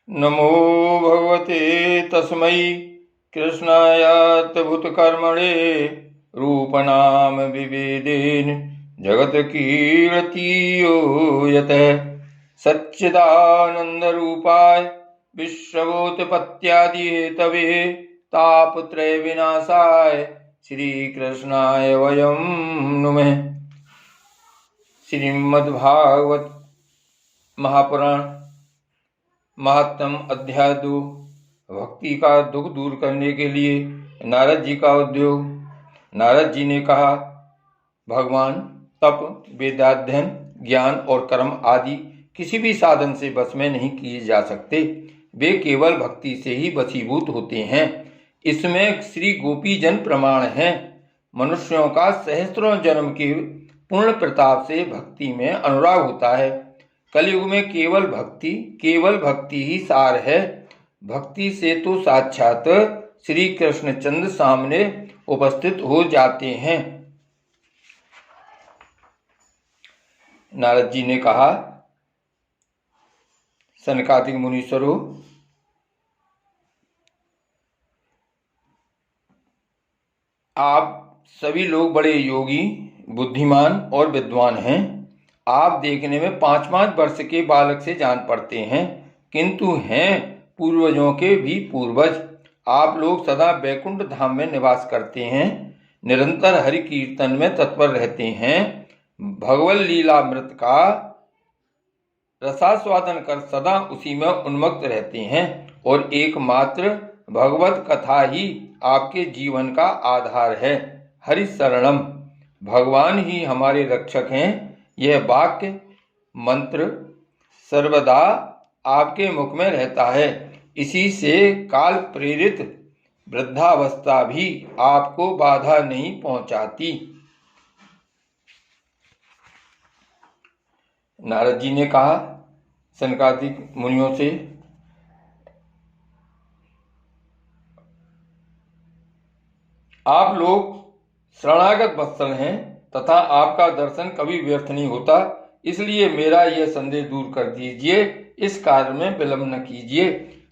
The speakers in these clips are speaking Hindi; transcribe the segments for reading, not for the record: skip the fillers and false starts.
नमो भगवते तस्मै कृष्णायातभूतकर्मणे रूपनाम विभेदेन जगत्कीर्तियो यतः सच्चिदानन्दरूपाय विश्वोत्पत्त्यादिहेतवे तापत्रय विनाशाय श्रीकृष्णाय वयं नुमः। श्रीमद्भागवत महापुराण महात्म अध्याय 2 भक्ति का दुख दूर करने के लिए नारद जी का उद्योग। नारद जी ने कहा, भगवान तप, वेदाध्ययन, ज्ञान और कर्म आदि किसी भी साधन से वश में नहीं किए जा सकते। वे केवल भक्ति से ही वशीभूत होते हैं। इसमें श्री गोपी जन प्रमाण हैं। मनुष्यों का सहस्त्रों जन्म के पूर्ण प्रताप से भक्ति में अनुराग होता है। कलयुग में केवल भक्ति ही सार है। भक्ति से तो साक्षात श्री कृष्णचंद्र सामने उपस्थित हो जाते हैं। नारद जी ने कहा, सनकादिक मुनीश्वरों, आप सभी लोग बड़े योगी, बुद्धिमान और विद्वान हैं। आप देखने में 5-5 वर्ष के बालक से जान पड़ते हैं, किंतु हैं पूर्वजों के भी पूर्वज। आप लोग सदा बैकुंठ धाम में निवास करते हैं, निरंतर हरि कीर्तन में तत्पर रहते हैं, भगवत लीलामृत का रसास्वादन कर सदा उसी में उन्मत्त रहते हैं और एकमात्र भगवत कथा ही आपके जीवन का आधार है। हरि शरणम, भगवान ही हमारे रक्षक हैं। यह वाक्य मंत्र सर्वदा आपके मुख में रहता है। इसी से काल प्रेरित वृद्धावस्था भी आपको बाधा नहीं पहुंचाती। नारद जी ने कहा सनकादिक मुनियों से, आप लोग शरणागत वत्सल हैं तथा आपका दर्शन कभी व्यर्थ नहीं होता, इसलिए मेरा यह संदेह दूर कर दीजिए। इस कार्य में विलंब न कीजिए।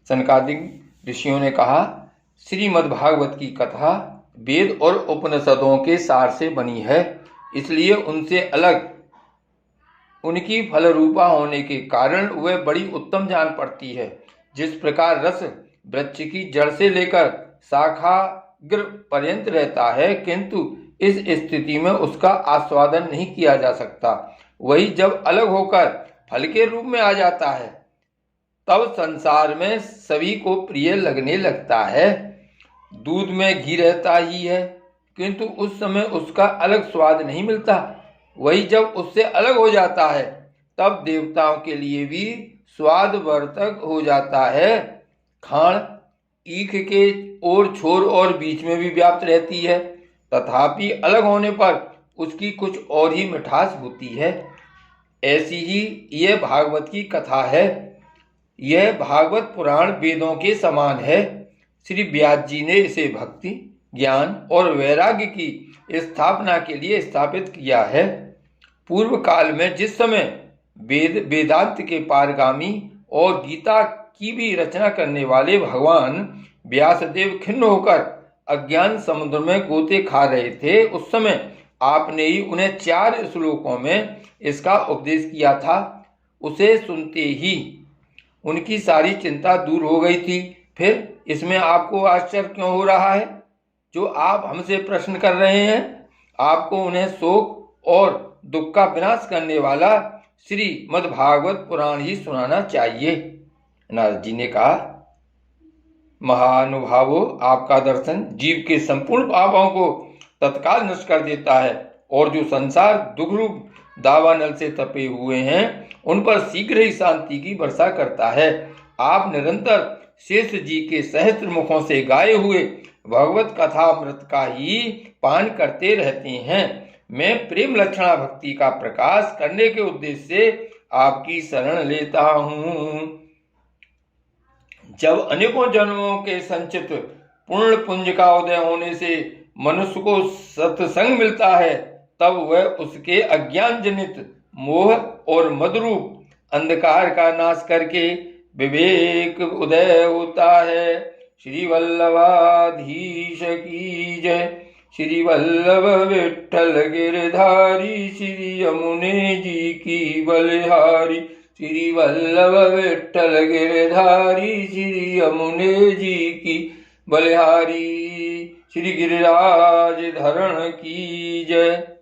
सनकादिक ऋषियों ने कहा, श्रीमद्भागवत की कथा वेद और उपनिषदों के सार से बनी है, इसलिए उनसे अलग उनकी फलरूपा होने के कारण वह बड़ी उत्तम जान पड़ती है। जिस प्रकार रस वृक्ष की जड़ से लेकर शाखाग्र पर्यंत रहता है, किंतु इस स्थिति में उसका आस्वादन नहीं किया जा सकता, वही जब अलग होकर फल के रूप में आ जाता है तब संसार में सभी को प्रिय लगने लगता है। दूध में घी रहता ही है, किंतु उस समय उसका अलग स्वाद नहीं मिलता, वही जब उससे अलग हो जाता है तब देवताओं के लिए भी स्वादवर्धक हो जाता है। खाण ईख के ओर छोर और बीच में भी व्याप्त रहती है, तथापि अलग होने पर उसकी कुछ और ही मिठास होती है। ऐसी ही यह भागवत की कथा है। यह भागवत पुराण वेदों के समान है। श्री व्यास जी ने इसे भक्ति, ज्ञान और वैराग्य की स्थापना के लिए स्थापित किया है। पूर्व काल में जिस समय वेदांत के पारगामी और गीता की भी रचना करने वाले भगवान व्यासदेव खिन्न होकर अज्ञान समुद्र में गोते खा रहे थे, उस समय आपने ही उन्हें 4 श्लोकों में इसका उपदेश किया था। उसे सुनते ही उनकी सारी चिंता दूर हो गई थी। फिर इसमें आपको आश्चर्य क्यों हो रहा है? जो आप हमसे प्रश्न कर रहे हैं, आपको उन्हें शोक और दुख का विनाश करने वाला श्रीमद्भागवत पुराण ही सुनाना चाहिए। नारद जी ने कहा, महानुभावों, आपका दर्शन जीव के संपूर्ण पापों को तत्काल नष्ट कर देता है और जो संसार दुखरूप दावानल से तपे हुए हैं उन पर शीघ्र ही शांति की वर्षा करता है। आप निरंतर शेष जी के सहस्त्र मुखों से गाए हुए भगवत कथामृत का ही पान करते रहते हैं। मैं प्रेम लक्षणा भक्ति का प्रकाश करने के उद्देश्य से आपकी शरण लेता हूँ। जब अनेकों जन्मों के संचित पूर्ण पुंज का उदय होने से मनुष्य को सत्संग मिलता है, तब वह उसके अज्ञान जनित मोह और मदरूप अंधकार का नाश करके विवेक उदय होता है। श्री वल्लभाधीश की जय। श्री वल्लभ विठ्ठल गिरधारी, श्री यमुने जी की बलिहारी। श्री वल्लभ विठ्ठल गिरधारी, श्री यमुने जी की बलिहारी। श्री गिरिराज धरण की जय।